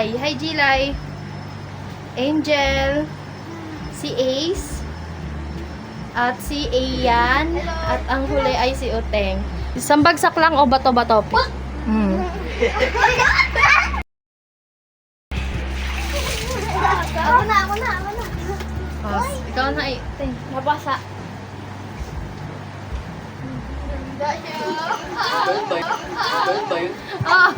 Hi, Jilay. Angel. Si Ace. At si Ayan. At ang huli ay si Uteng. Isang bagsak lang o bato-bato? Ako na. Oh, ikaw na, Uteng. Nabasa. Ah!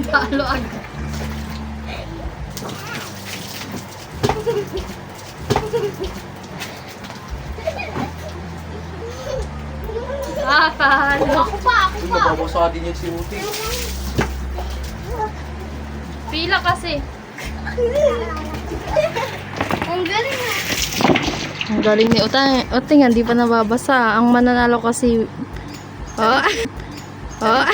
Dalo agad. Talo. Ako pa. Nababasa din yan si Uti. Pila kasi. Ang galing na. Ang galing ni Uteng. Uteng, hindi pa nababasa. Ang mananalo kasi... Oh. Oh.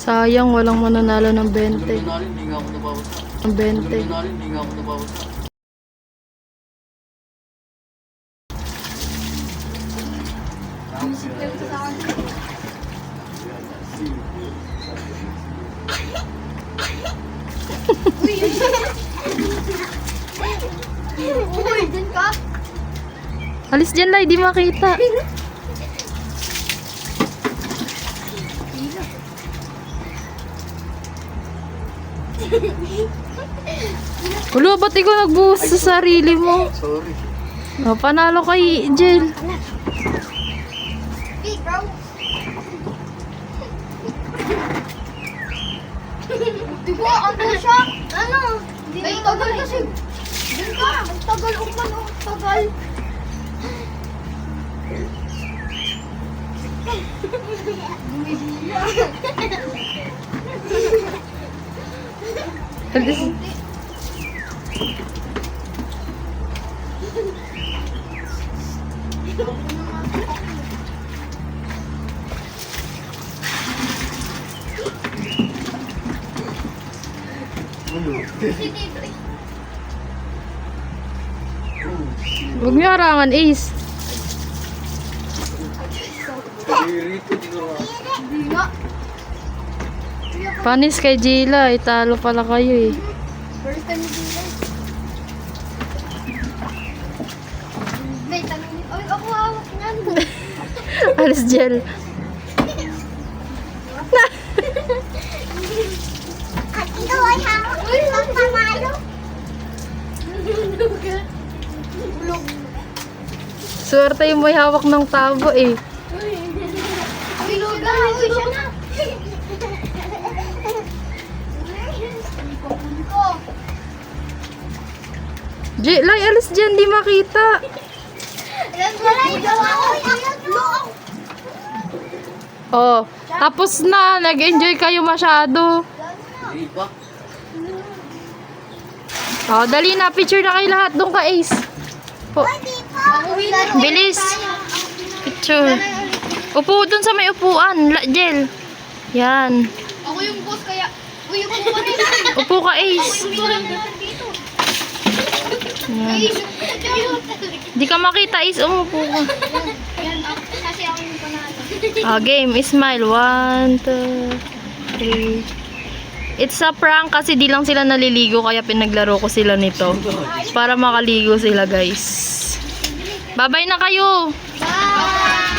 Sayang, walang mananalo ng 20. Hindi nga ako nababasa. Ng 20. Hindi nga ako nababasa. Uy, dyan ka. Alis dyan, Lai, di makita. Ulo, ba't ikaw nagbuhos sa sarili mo? Sorry. Oh, panalo kay Jel. Ikaw. Diba, ano siya? Ano? Ay, tagal kasi. Dyan ka. Ang tagal uman. Ang tagal. Alis. Huwag niyo harangan, Ace. Rito, di ko Hindi nga. Panis kay Jila, italo pala kayo eh. First time ni Dila. Wait, tanongin. Ay, ako hawak niyan. Alis Jel. At ikaw ay hawak. Uy, ang pamalo. Ulog. Swerte yung may hawak ng tabo eh. Uy, lugar. Uy, siya na. Lai, alis dyan, di makita. Oh, tapos na. Nag-enjoy kayo masyado. Hindi pa. Oh, dali na. Picture na kayo lahat. Doon ka, Ace. Po. Bilis. Picture. Upo dun sa may upuan. Jel. Yan. Ako yung boss kaya. Uy, upo ka rin. Upo ka, Ace. dito. Yan. Di ka makita, Ace. Umupo ka. Yan, kasi ako yung panalo. Game. Smile. 1, 2, 3. It's a prank kasi di lang sila naliligo kaya pinaglaro ko sila nito. Para makaligo sila, guys. Bye-bye na kayo. Bye!